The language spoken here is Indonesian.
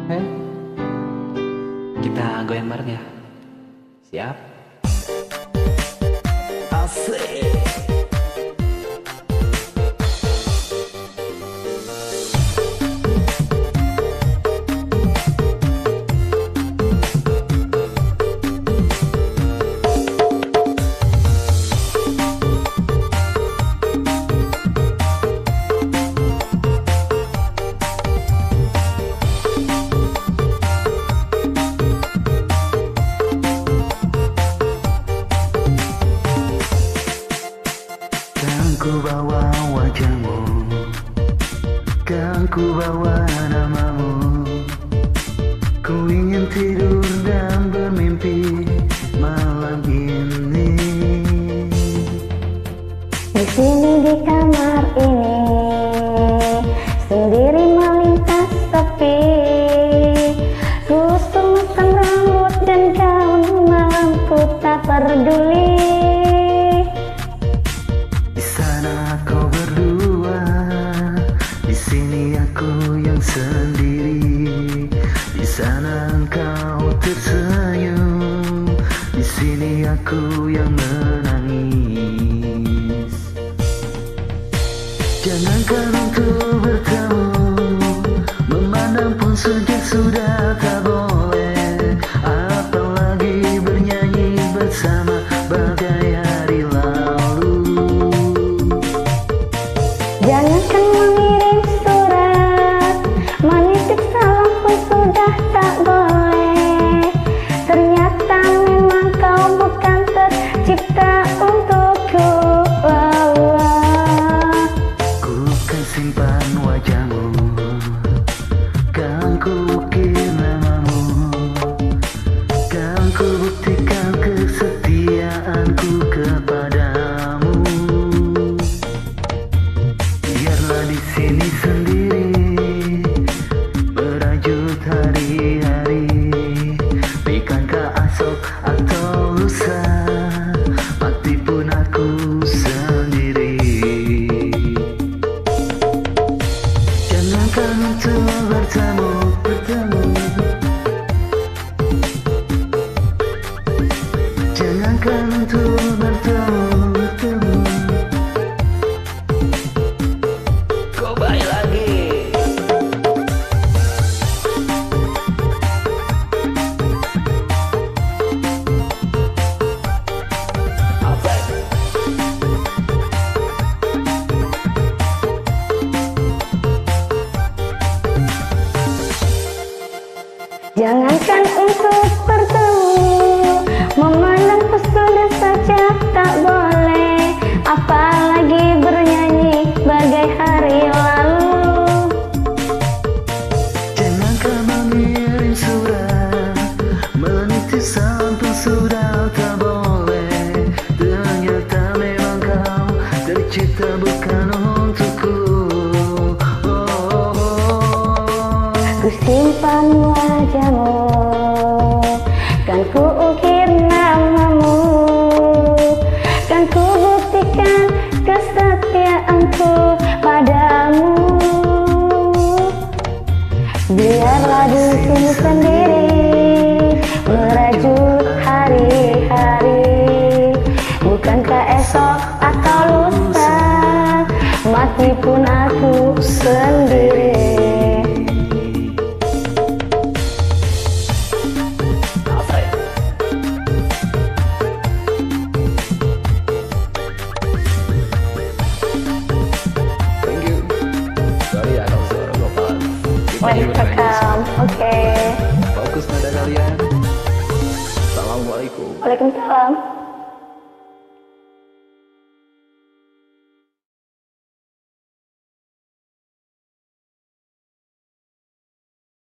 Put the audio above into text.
Eh, kita goyang bareng ya. Siap? Asik. Ku bawa wajahmu, kan ku bawa namamu. Ku ingin tidur dan bermimpi malam ini. Di sini di kamar ini sendiri melintas sepi. Ku semetang rambut dan gaun malamku tak peduli. Di sana kau berdua, di sini aku yang sendiri. Di sana engkau tersenyum, di sini aku yang menangis. Jangankan untuk bertemu, memandang pun sejak sudah tak boleh. Apalagi bernyanyi bersama bagai hari lalu. Jangankan mengirim surat, menitip salam pun sudah tak boleh. Ternyata memang kau bukan tercipta untukku. Ku kan simpan wajahmu, kan ku ukir namamu, kan ku buktikan kesetiaanku kepadamu. Biarlah di sini sendiri merajut hari-hari. Bukankah esok atau lusa mati pun aku sendiri. Jangankan untuk bertemu, jangankan untuk bertemu. Kau baik lagi. Jangankan untuk bertemu, memandang pesona saja tak boleh. Apalagi bernyanyi bagai hari lalu. Jangankan mengirim surat, menitip salam pun sudah tak boleh. Ternyata memang kau tercipta bukan untukku. Ku simpan wajahmu, kan ku ukir namamu, kan ku buktikan kesetiaanku padamu. Biarlah di sini sendiri merajut hari-hari. Bukankah esok atau lusa mati pun aku sendiri. Sorry ya kalau suara gue pelan. Welcome, oke. Fokus nada kalian. Assalamualaikum. Waalaikumsalam.